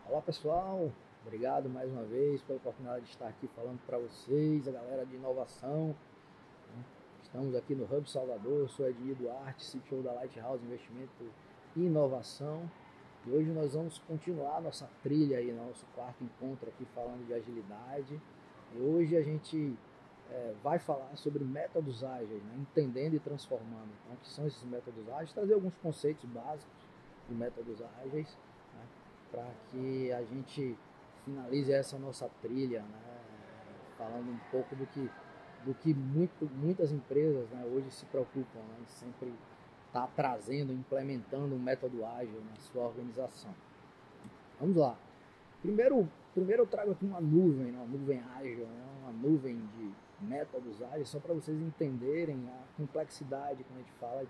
Olá pessoal, obrigado mais uma vez pela oportunidade de estar aqui falando para vocês, a galera de inovação. Estamos aqui no Hub Salvador, sou Ednir Duarte, CTO da Lighthouse Investimento e Inovação. E hoje nós vamos continuar nossa trilha aí, nosso quarto encontro aqui falando de agilidade. E hoje a gente vai falar sobre métodos ágeis, né? Entendendo e transformando. Então, o que são esses métodos ágeis? Trazer alguns conceitos básicos de métodos ágeis, né? Para que a gente finalize essa nossa trilha, né? Falando um pouco do que muitas empresas, né, hoje se preocupam, né, em sempre estar trazendo, implementando um método ágil na sua organização. Vamos lá. Primeiro eu trago aqui uma nuvem ágil, né, uma nuvem de métodos ágeis, só para vocês entenderem a complexidade quando a gente fala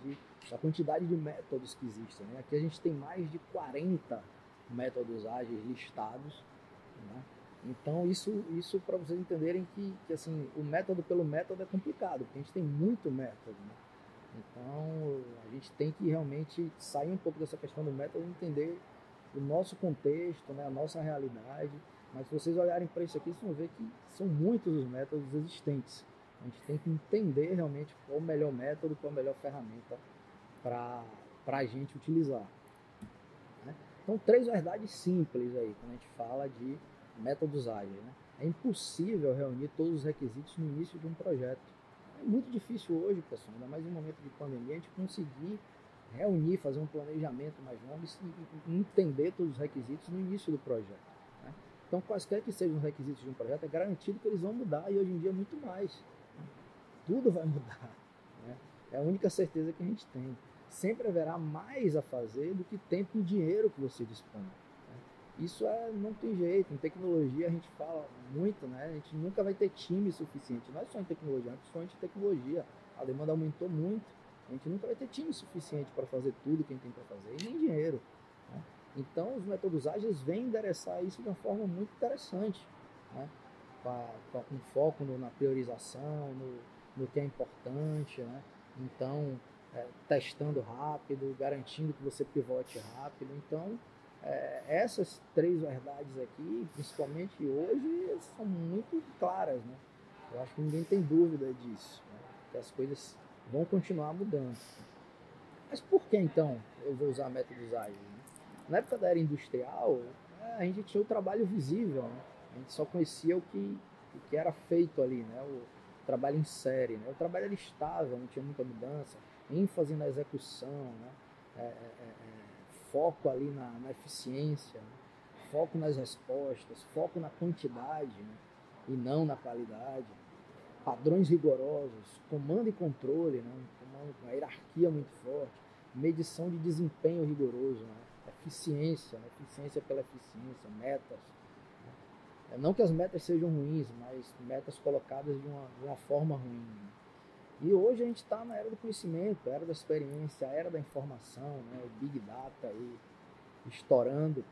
da quantidade de métodos que existem, né? Aqui a gente tem mais de 40 métodos ágeis listados, né? Então isso para vocês entenderem que assim, o método pelo método é complicado, porque a gente tem muito método, né? Então a gente tem que realmente sair um pouco dessa questão do método e entender o nosso contexto, né, a nossa realidade. Mas se vocês olharem para isso aqui, vocês vão ver que são muitos os métodos existentes. A gente tem que entender realmente qual o melhor método, qual a melhor ferramenta para a gente utilizar, né? Então, 3 verdades simples aí, quando a gente fala de métodos ágeis, né? É impossível reunir todos os requisitos no início de um projeto. É muito difícil hoje, pessoal, ainda mais em um momento de pandemia, a gente conseguir reunir, fazer um planejamento mais longo e entender todos os requisitos no início do projeto, né? Então, quaisquer que sejam os requisitos de um projeto, é garantido que eles vão mudar, e hoje em dia muito mais, né? Tudo vai mudar, né? É a única certeza que a gente tem. Sempre haverá mais a fazer do que tempo e dinheiro que você dispõe, né? Isso não tem jeito. Em tecnologia a gente fala muito, né? A gente nunca vai ter time suficiente. Não é só em tecnologia, é principalmente em tecnologia. A demanda aumentou muito. A gente nunca vai ter time suficiente para fazer tudo que a gente tem para fazer, e nem dinheiro, né? Então os métodos ágeis vêm endereçar isso de uma forma muito interessante, né? Com foco na priorização, no que é importante, né? Então, testando rápido, garantindo que você pivote rápido. Então, essas 3 verdades aqui, principalmente hoje, são muito claras, né? Eu acho que ninguém tem dúvida disso, né? Que as coisas vão continuar mudando. Mas por que então eu vou usar métodos ágeis, né? Na época da era industrial, a gente tinha o trabalho visível, né? A gente só conhecia o que era feito ali, né? O trabalho em série, né? O trabalho era estável, não tinha muita mudança, ênfase na execução, né? Foco ali na eficiência, né? Foco nas respostas, foco na quantidade, né? E não na qualidade. Padrões rigorosos, comando e controle, né? Uma hierarquia muito forte, medição de desempenho rigoroso, né? Eficiência, né? Eficiência pela eficiência, metas, né? Não que as metas sejam ruins, mas metas colocadas de uma forma ruim, né? E hoje a gente está na era do conhecimento, a era da experiência, a era da informação, né? O Big Data aí estourando.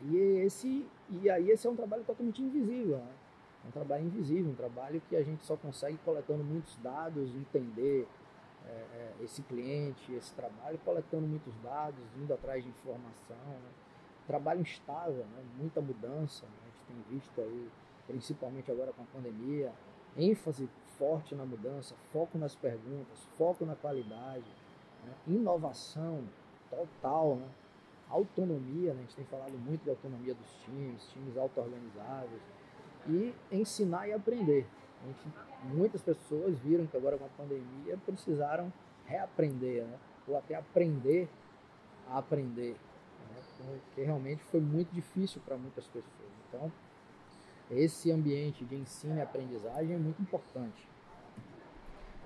E aí esse é um trabalho totalmente invisível, né? É um trabalho invisível, um trabalho que a gente só consegue coletando muitos dados, entender esse cliente, esse trabalho, coletando muitos dados, indo atrás de informação, né? Trabalho instável, né? Muita mudança, né? A gente tem visto aí, principalmente agora com a pandemia, ênfase forte na mudança, foco nas perguntas, foco na qualidade, né? Inovação total, né? Autonomia, né? A gente tem falado muito de autonomia dos times auto-organizáveis, e ensinar e aprender. Muitas pessoas viram que agora com a pandemia precisaram reaprender, né? Ou até aprender a aprender, né? Porque realmente foi muito difícil para muitas pessoas. Então, esse ambiente de ensino e aprendizagem é muito importante.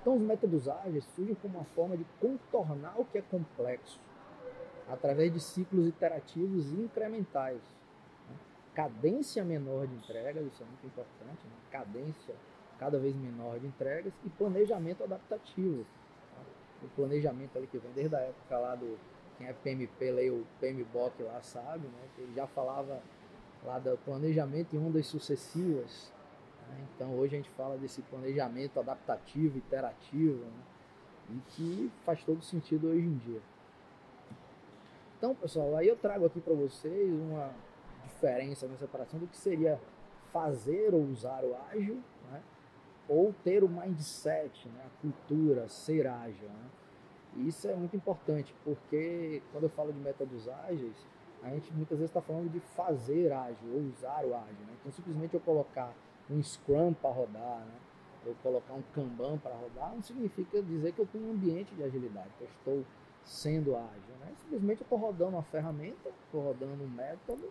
Então, os métodos ágeis surgem como uma forma de contornar o que é complexo, através de ciclos iterativos e incrementais. Cadência menor de entregas, isso é muito importante, né? Cadência cada vez menor de entregas e planejamento adaptativo. O planejamento ali que vem desde a época lá quem é PMP, leia o PMBOK lá, sabe, né? Que ele já falava lá do planejamento em ondas sucessivas, né? Então hoje a gente fala desse planejamento adaptativo, iterativo, né? e que faz todo sentido hoje em dia. Então, pessoal, aí eu trago aqui para vocês uma diferença, uma separação do que seria fazer ou usar o ágil, né? Ou ter o mindset, né? A cultura, ser ágil, né? E isso é muito importante, porque quando eu falo de métodos ágeis, a gente muitas vezes está falando de fazer ágil ou usar o ágil, né? Então, simplesmente eu colocar um Scrum para rodar, né? Eu colocar um Kanban para rodar, não significa dizer que eu tenho um ambiente de agilidade, que eu estou sendo ágil, né? Simplesmente eu estou rodando uma ferramenta, estou rodando um método,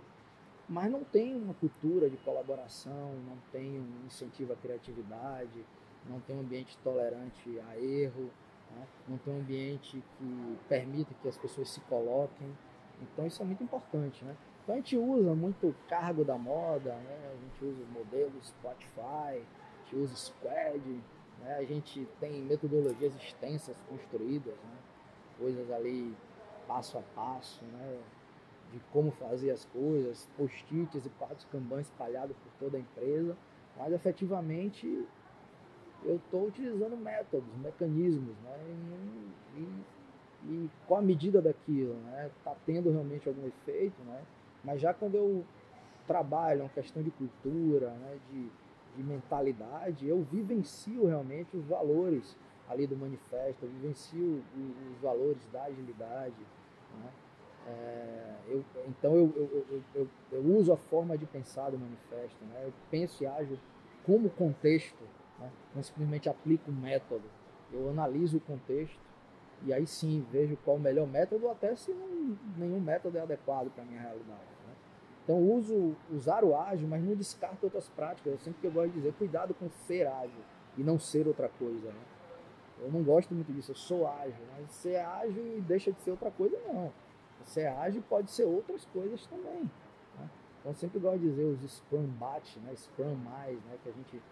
mas não tem uma cultura de colaboração, não tem um incentivo à criatividade, não tem um ambiente tolerante a erro, né? Não tem um ambiente que permita que as pessoas se coloquem. Então isso é muito importante, né? Então a gente usa muito cargo da moda, né? A gente usa o modelo Spotify, a gente usa Squad, né? A gente tem metodologias extensas construídas, né? Coisas ali passo a passo, né? De como fazer as coisas, post-its e quadros Kanban espalhados por toda a empresa, mas efetivamente eu estou utilizando métodos, mecanismos, né? E qual a medida daquilo, né? Está tendo realmente algum efeito, né? Mas já quando eu trabalho uma questão de cultura, né? De mentalidade, eu vivencio realmente os valores ali do manifesto, eu vivencio os valores da agilidade, né? Então eu uso a forma de pensar do manifesto, né? Eu penso e ajo como contexto, né? Não simplesmente aplico um método, eu analiso o contexto e aí sim vejo qual o melhor método, ou até se nenhum método é adequado para a minha realidade, né? Então usar o ágil, mas não descarto outras práticas. Eu sempre que eu gosto de dizer, cuidado com ser ágil e não ser outra coisa, né? Eu não gosto muito disso, eu sou ágil, mas ser ágil e deixa de ser outra coisa, não. Ser ágil pode ser outras coisas também, né? Então eu sempre gosto de dizer os Scrum Batch, né? Scrum mais, né? Que a gente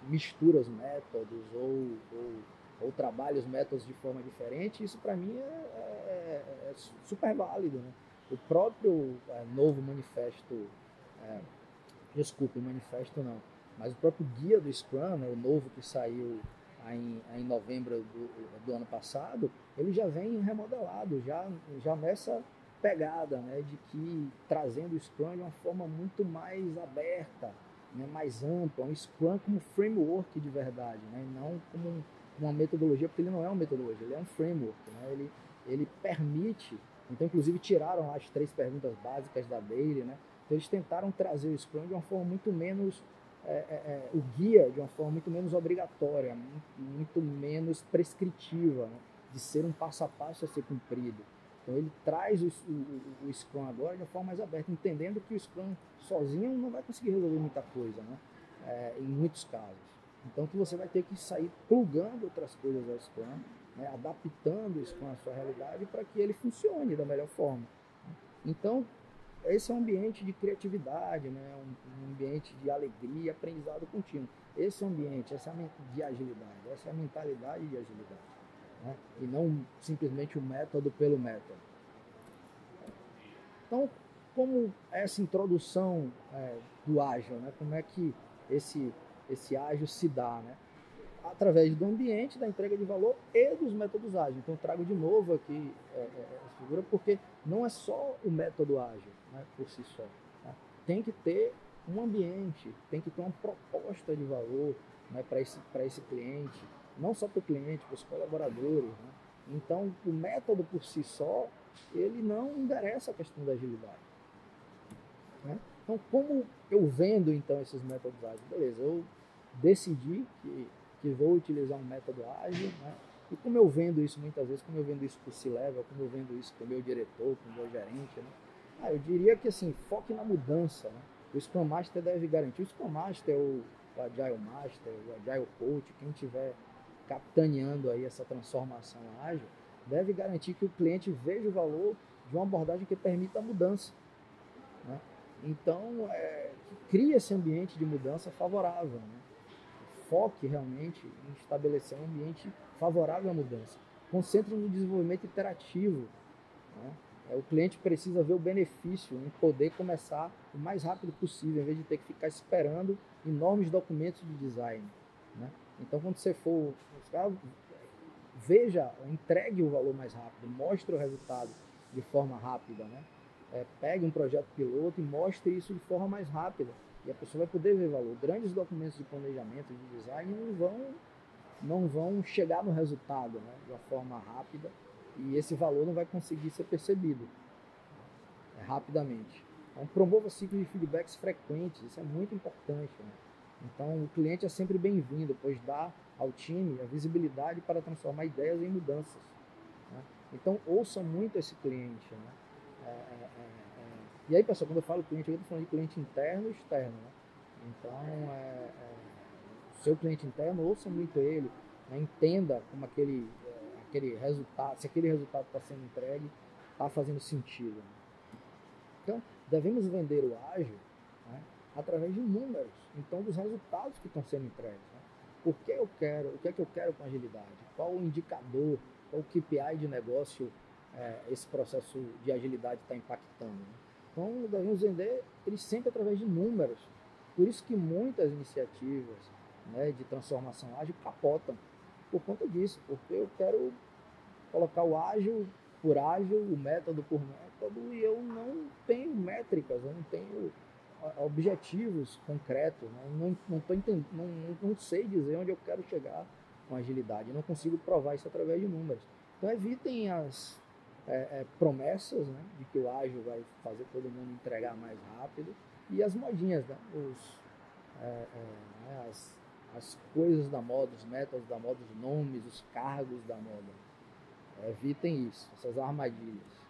mistura os métodos ou trabalha os métodos de forma diferente. Isso para mim é super válido, né? O próprio novo manifesto, desculpe, manifesto não, mas o próprio guia do Scrum, né? O novo que saiu em novembro do ano passado, ele já vem remodelado, já nessa pegada, né, de que trazendo o Scrum de uma forma muito mais aberta, né, mais ampla, um Scrum como framework de verdade, né, não como uma metodologia, porque ele não é uma metodologia, ele é um framework, né, ele permite, então inclusive tiraram as 3 perguntas básicas da Daily, né, então eles tentaram trazer o Scrum de uma forma muito menos o guia de uma forma muito menos obrigatória, muito menos prescritiva, né? De ser um passo a passo a ser cumprido. Então ele traz o Scrum agora de uma forma mais aberta, entendendo que o Scrum sozinho não vai conseguir resolver muita coisa, né? Em muitos casos. Então que você vai ter que sair plugando outras coisas ao Scrum, né? Adaptando o Scrum à sua realidade para que ele funcione da melhor forma. Então esse é um ambiente de criatividade, né? Um ambiente de alegria, aprendizado contínuo. Esse ambiente, essa de agilidade, essa é a mentalidade de agilidade, né? E não simplesmente o método pelo método. Então, como essa introdução do ágil, né? Como é que esse ágil se dá, né? Através do ambiente, da entrega de valor e dos métodos ágeis. Então, eu trago de novo aqui essa figura, porque não é só o método ágil, né, por si só. Né? Tem que ter um ambiente, tem que ter uma proposta de valor, né, para esse cliente, não só para o cliente, para os colaboradores. Né? Então, o método por si só, ele não endereça a questão da agilidade. Né? Então, como eu vendo então esses métodos ágeis? Beleza, eu decidi que vou utilizar um método ágil, né? E como eu vendo isso muitas vezes, como eu vendo isso com o C-Level, como eu vendo isso com o meu diretor, com o meu gerente, né? Eu diria que assim, foque na mudança, né? O Scrum Master deve garantir, o Scrum Master, o Agile Master, o Agile Coach, quem estiver capitaneando aí essa transformação ágil, deve garantir que o cliente veja o valor de uma abordagem que permita a mudança, né? Então, cria esse ambiente de mudança favorável, né? Foque realmente em estabelecer um ambiente favorável à mudança. Concentre no desenvolvimento iterativo, né? O cliente precisa ver o benefício em poder começar o mais rápido possível, em vez de ter que ficar esperando enormes documentos de design, né? Então, quando você for veja, entregue o valor mais rápido, mostre o resultado de forma rápida, né? Pegue um projeto piloto e mostre isso de forma mais rápida. E a pessoa vai poder ver valor. Grandes documentos de planejamento, de design, não vão chegar no resultado, né, de uma forma rápida, e esse valor não vai conseguir ser percebido rapidamente. Então, promova ciclos de feedbacks frequentes, isso é muito importante, né? Então, o cliente é sempre bem-vindo, pois dá ao time a visibilidade para transformar ideias em mudanças, né? Então, ouça muito esse cliente, né? E aí, pessoal, quando eu falo cliente, eu estou falando de cliente interno e externo, né? Então, o seu cliente interno, ouça muito ele, né? Entenda como aquele resultado, se aquele resultado está sendo entregue, está fazendo sentido, né? Então, devemos vender o ágil, né, através de números, então dos resultados que estão sendo entregues, né? O que é que eu quero com agilidade? Qual o indicador, qual o KPI de negócio esse processo de agilidade está impactando, né? Então, devemos vender ele sempre através de números. Por isso que muitas iniciativas, né, de transformação ágil capotam por conta disso, porque eu quero colocar o ágil por ágil, o método por método, e eu não tenho métricas, eu não tenho objetivos concretos, né? Não sei dizer onde eu quero chegar com agilidade, não consigo provar isso através de números. Então evitem as promessas, né, de que o ágil vai fazer todo mundo entregar mais rápido, e as modinhas, né, as coisas da moda, os métodos da moda, os nomes, os cargos da moda. Evitem isso, essas armadilhas.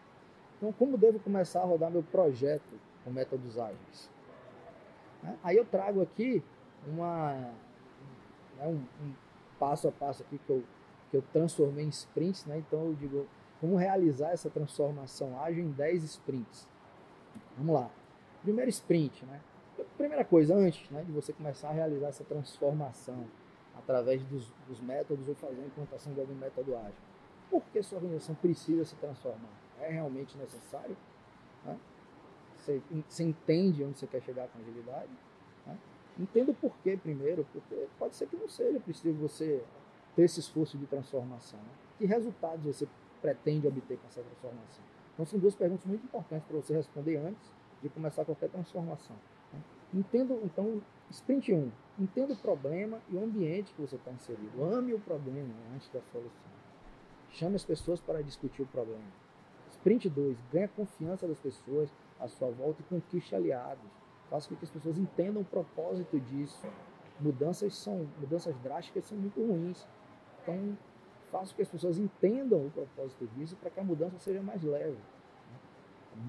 Então, como devo começar a rodar meu projeto com métodos ágeis? Aí eu trago aqui um passo a passo aqui que eu transformei em sprints, né? Então eu digo, como realizar essa transformação ágil em 10 sprints. Vamos lá. Primeiro sprint, né? Primeira coisa, antes, né, de você começar a realizar essa transformação através dos métodos ou fazer a implantação de algum método ágil. Por que sua organização precisa se transformar? É realmente necessário? Né? Você entende onde você quer chegar com agilidade? Né? Entenda o porquê primeiro, porque pode ser que não seja preciso você ter esse esforço de transformação. Né? Que resultados você pretende obter com essa transformação? Então são duas perguntas muito importantes para você responder antes de começar qualquer transformação. Né? Entenda, então, sprint 1. Entenda o problema e o ambiente que você está inserido. Ame o problema antes da solução. Chame as pessoas para discutir o problema. Sprint 2. Ganhe a confiança das pessoas à sua volta e conquiste aliados. Faça com que as pessoas entendam o propósito disso. Mudanças drásticas são muito ruins. Então, faça com que as pessoas entendam o propósito disso para que a mudança seja mais leve.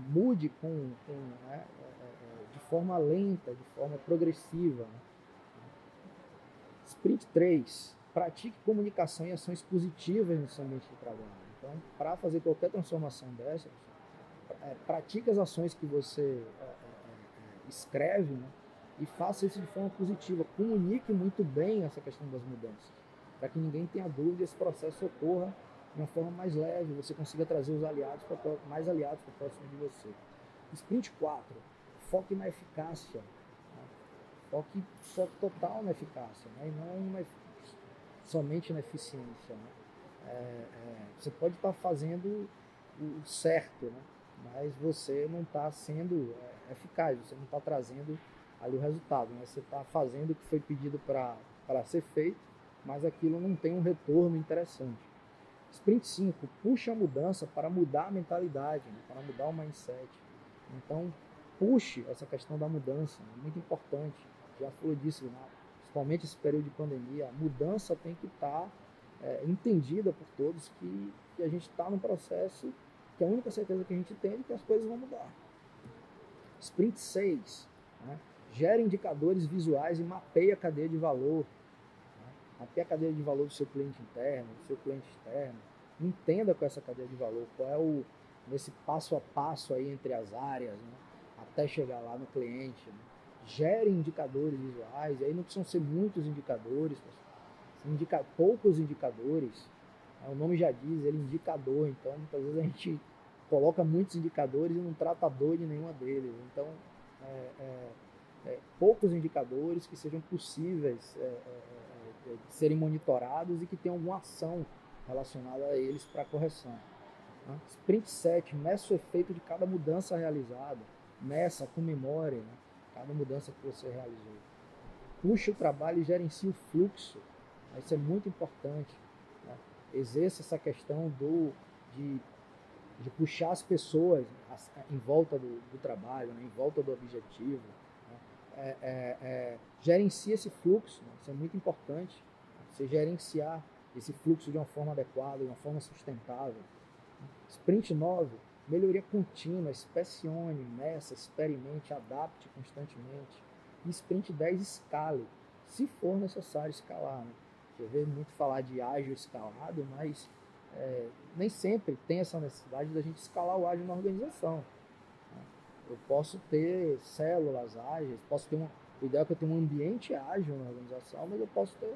Mude né, de forma lenta, de forma progressiva. Né? Sprint 3. Pratique comunicação e ações positivas no seu ambiente de trabalho. Então, para fazer qualquer transformação dessa, pratique as ações que você escreve, né, e faça isso de forma positiva. Comunique muito bem essa questão das mudanças, para que ninguém tenha dúvida e esse processo ocorra de uma forma mais leve, você consiga trazer os aliados mais aliados para próximo de você. Sprint 4. Foque na eficácia. Né? Foque total na eficácia, né? E não somente na eficiência. Né? Você pode estar fazendo o certo, né? Mas você não está sendo eficaz, você não está trazendo ali o resultado. Né? Você está fazendo o que foi pedido para ser feito, mas aquilo não tem um retorno interessante. Sprint 5, puxa a mudança para mudar a mentalidade, né? Para mudar o mindset. Então, puxe essa questão da mudança, é muito importante. Já falou disso, né? Principalmente esse período de pandemia, a mudança tem que estar entendida por todos que a gente está num processo que a única certeza que a gente tem é que as coisas vão mudar. Sprint 6, né? Gere indicadores visuais e mapeie a cadeia de valor. Mapeie a cadeia de valor do seu cliente interno, do seu cliente externo. Entenda com essa cadeia de valor, qual é nesse passo a passo aí entre as áreas, né? Até chegar lá no cliente. Né? Gere indicadores visuais, e aí não precisam ser muitos indicadores, poucos indicadores. O nome já diz, ele é indicador, então muitas vezes a gente coloca muitos indicadores e não trata a dor de nenhuma deles. Então, poucos indicadores que sejam possíveis de serem monitorados e que tenham alguma ação relacionada a eles para correção. Né? Sprint 7, meça o efeito de cada mudança realizada, meça, comemore, né? Cada mudança que você realizou. Puxe o trabalho e gerencie o fluxo. Isso é muito importante. Né? Exerça essa questão de puxar as pessoas em volta do trabalho, né? Em volta do objetivo. Né? Gerencie esse fluxo, né? Isso é muito importante. Você gerenciar esse fluxo de uma forma adequada, de uma forma sustentável. Sprint 9, melhoria contínua, inspecione, meça, experimente, adapte constantemente. E Sprint 10, escale, se for necessário escalar. Né? Eu vejo muito falar de ágil escalado, mas nem sempre tem essa necessidade da gente escalar o ágil na organização. Né? Eu posso ter células ágeis, o ideal é que eu tenha um ambiente ágil na organização, mas eu posso ter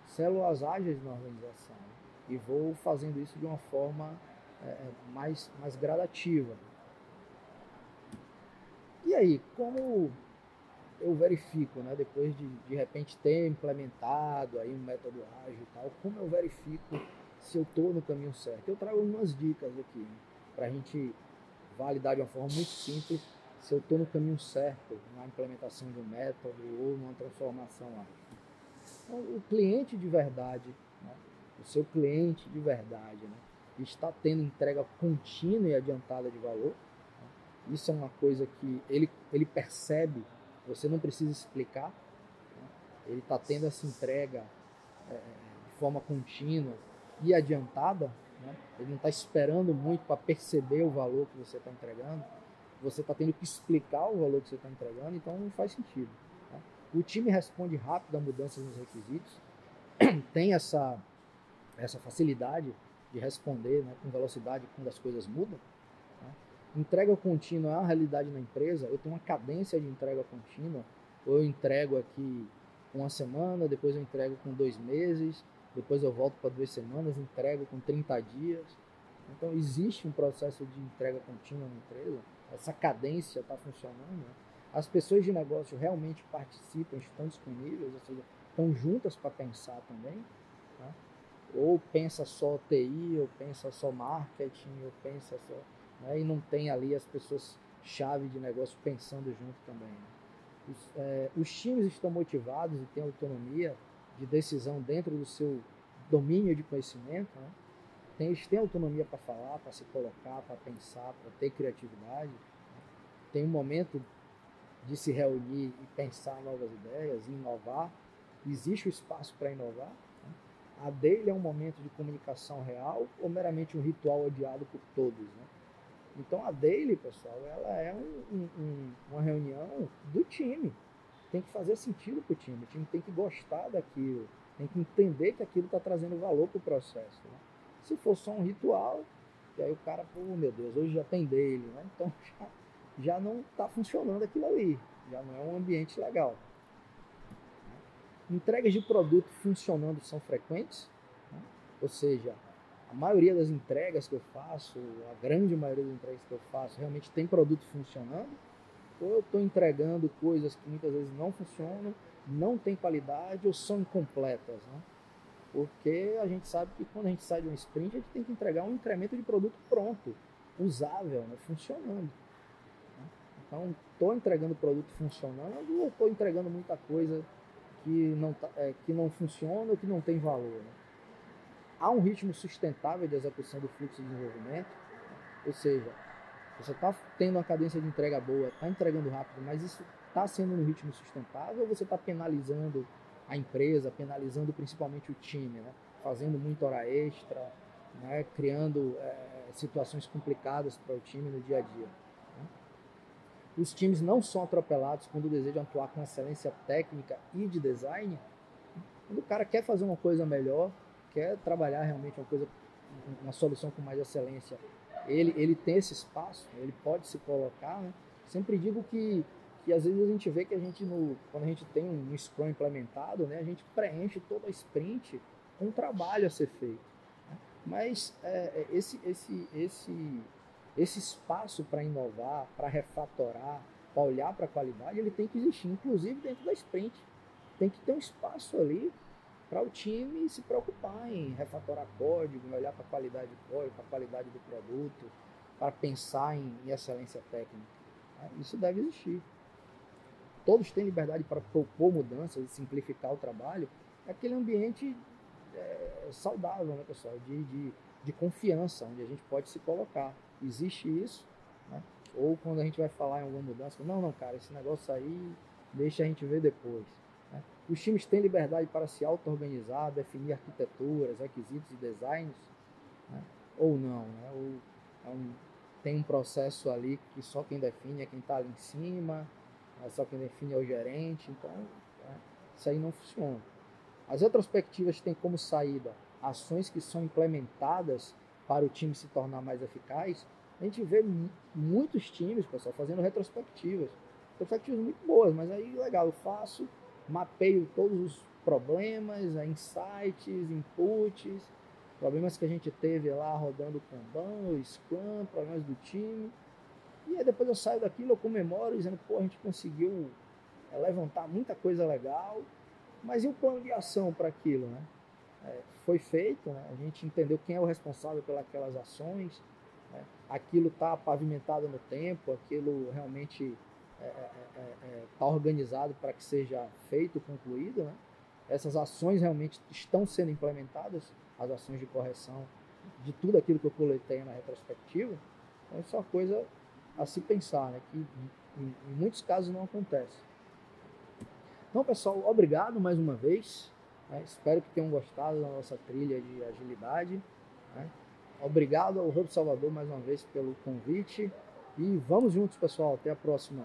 células ágeis na organização. Né? E vou fazendo isso de uma forma mais gradativa. E aí, como eu verifico, né, depois de repente ter implementado aí um método ágil e tal, como eu verifico se eu estou no caminho certo? Eu trago algumas dicas aqui, né, para a gente validar de uma forma muito simples se eu estou no caminho certo na implementação de um método ou numa transformação ágil. Então, o cliente de verdade, né, o seu cliente de verdade, né, está tendo entrega contínua e adiantada de valor. Isso é uma coisa que ele percebe, você não precisa explicar. Né? Ele está tendo essa entrega de forma contínua e adiantada. Né? Ele não está esperando muito para perceber o valor que você está entregando. Você está tendo que explicar o valor que você está entregando, então não faz sentido. Né? O time responde rápido a mudanças nos requisitos, tem essa facilidade de responder, né, com velocidade quando as coisas mudam. Né? Entrega contínua é uma realidade na empresa. Eu tenho uma cadência de entrega contínua. Ou eu entrego aqui uma semana, depois eu entrego com 2 meses, depois eu volto para 2 semanas, entrego com 30 dias. Então existe um processo de entrega contínua na empresa. Essa cadência está funcionando. Né? As pessoas de negócio realmente participam, estão disponíveis, ou seja, estão juntas para pensar também. Né? Ou pensa só TI, ou pensa só marketing, ou pensa só... Né? E não tem ali as pessoas-chave de negócio pensando junto também. Né? Os times estão motivados e têm autonomia de decisão dentro do seu domínio de conhecimento. Né? Eles têm autonomia para falar, para se colocar, para pensar, para ter criatividade. Né? Tem um momento de se reunir e pensar novas ideias, inovar. Existe o espaço para inovar. A daily é um momento de comunicação real ou meramente um ritual odiado por todos, né? Então a daily, pessoal, ela é uma reunião do time. Tem que fazer sentido para o time tem que gostar daquilo, tem que entender que aquilo está trazendo valor para o processo. Né? Se for só um ritual, e aí o cara, pô, meu Deus, hoje já tem daily, né? Então já não está funcionando aquilo ali, já não é um ambiente legal. Entregas de produto funcionando são frequentes, né? Ou seja, a maioria das entregas que eu faço, a grande maioria das entregas que eu faço, realmente tem produto funcionando, ou eu estou entregando coisas que muitas vezes não funcionam, não tem qualidade ou são incompletas. Né? Porque a gente sabe que quando a gente sai de um sprint, a gente tem que entregar um incremento de produto pronto, usável, né? Funcionando. Né? Então, estou entregando produto funcionando ou estou entregando muita coisa que não funciona ou que não tem valor. Né? Há um ritmo sustentável de execução do fluxo de desenvolvimento, ou seja, você está tendo uma cadência de entrega boa, está entregando rápido, mas isso está sendo no ritmo sustentável ou você está penalizando a empresa, penalizando principalmente o time, né? Fazendo muita hora extra, né? Criando situações complicadas para o time no dia a dia. Né? Os times não são atropelados quando desejam atuar com excelência técnica e de design. Quando o cara quer fazer uma coisa melhor, quer trabalhar realmente uma solução com mais excelência, ele tem esse espaço, ele pode se colocar. Né? Sempre digo que às vezes a gente vê que quando a gente tem um Scrum implementado, né, a gente preenche toda a sprint com um trabalho a ser feito. Né? Mas esse espaço para inovar, para refatorar, para olhar para a qualidade, ele tem que existir, inclusive dentro da sprint. Tem que ter um espaço ali para o time se preocupar em refatorar código, em olhar para a qualidade de código, para a qualidade do produto, para pensar em excelência técnica. Isso deve existir. Todos têm liberdade para propor mudanças e simplificar o trabalho. É aquele ambiente saudável, né, pessoal, de confiança, onde a gente pode se colocar. Existe isso, né? Ou quando a gente vai falar em alguma mudança, não, cara, esse negócio aí deixa a gente ver depois. Né? Os times têm liberdade para se auto-organizar, definir arquiteturas, requisitos e designs, né? Ou não, né? Ou tem um processo ali que só quem define é quem está ali em cima, só quem define é o gerente, então isso aí não funciona. As retrospectivas têm como saída ações que são implementadas para o time se tornar mais eficaz. A gente vê muitos times, pessoal, fazendo retrospectivas muito boas, mas aí legal, eu faço, mapeio todos os problemas, insights, inputs, problemas que a gente teve lá rodando o Kanban, o Scrum, problemas do time, e aí depois eu saio daquilo, eu comemoro dizendo, pô, a gente conseguiu levantar muita coisa legal, mas e o plano de ação para aquilo, né? Foi feito, né? A gente entendeu quem é o responsável pelas ações, né? Aquilo está pavimentado no tempo, aquilo realmente está organizado para que seja feito, concluído, né? Essas ações realmente estão sendo implementadas, as ações de correção de tudo aquilo que eu coletei na retrospectiva. Então isso é uma coisa a se pensar, né? Que em muitos casos não acontece. Então, pessoal, obrigado mais uma vez. Né? Espero que tenham gostado da nossa trilha de agilidade. Né? Obrigado ao Hub Salvador mais uma vez pelo convite. E vamos juntos, pessoal. Até a próxima.